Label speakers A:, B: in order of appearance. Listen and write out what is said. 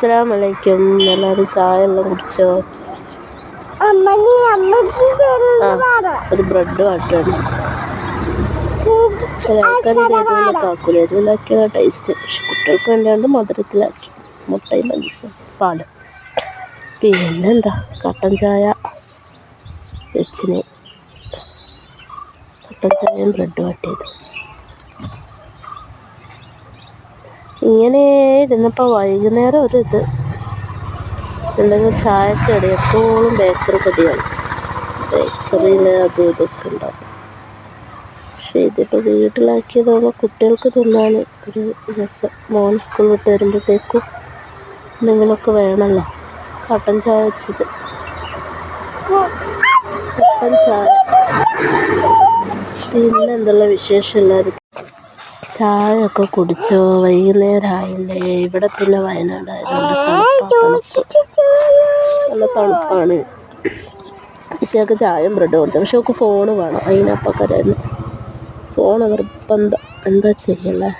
A: അസ്സലാമലൈക്കും. എല്ലാവരും ചായ എല്ലാം കുടിച്ചോ? ഒരു ബ്രെഡ് വാട്ടാണ്. ചില ആൾക്കാർ ഇതേപോലൊക്കെ ആക്കൂല. ഇതിലാക്കിയ ടേസ്റ്റ്. പക്ഷെ കുട്ടികൾക്ക് വേണ്ടിയാണ്ട് മധുരത്തിലാക്കി മുട്ടയും പഞ്ചസാര പാല്. പിന്നെന്താ കട്ടൻ ചായ വെച്ചിന്. കട്ടൻ ചായയും ബ്രെഡ് വാട്ടിയത്. ഇങ്ങനെ ഇരുന്നപ്പോൾ വൈകുന്നേരം ഒരു എന്തെങ്കിലും ചായക്കടി എപ്പോഴും ബേക്കറി കടിയാണ്. ബേക്കറിയിൽ അതും ഇതൊക്കെ ഉണ്ടാവും. പക്ഷേ ഇതിപ്പോൾ വീട്ടിലാക്കിയതാകുമ്പോൾ കുട്ടികൾക്ക് തിന്നാൻ ഒരു രസം. മോൻ സ്കൂൾ വിട്ട് വരുമ്പോഴത്തേക്കും എന്തെങ്കിലുമൊക്കെ വേണമല്ലോ. കട്ടൻ ചായ വെച്ചത്. കട്ടൻ ചായ. പിന്നെ എന്തുള്ള വിശേഷം എല്ലാവർക്കും? ചായ ഒക്കെ കുടിച്ചോ? വൈകുന്നേരം ആയില്ലേ? ഇവിടെ പിന്നെ വയനാടായതുകൊണ്ട് നല്ല തണുപ്പാണ്. പക്ഷേ ചായയും ബ്രെഡ് കൊടുത്തു. പക്ഷെ ഒക്കെ ഫോണ് വേണം. അതിനപ്പം കരയുന്നു. ഫോൺ നിർബന്ധം. എന്താ ചെയ്യല്ലേ?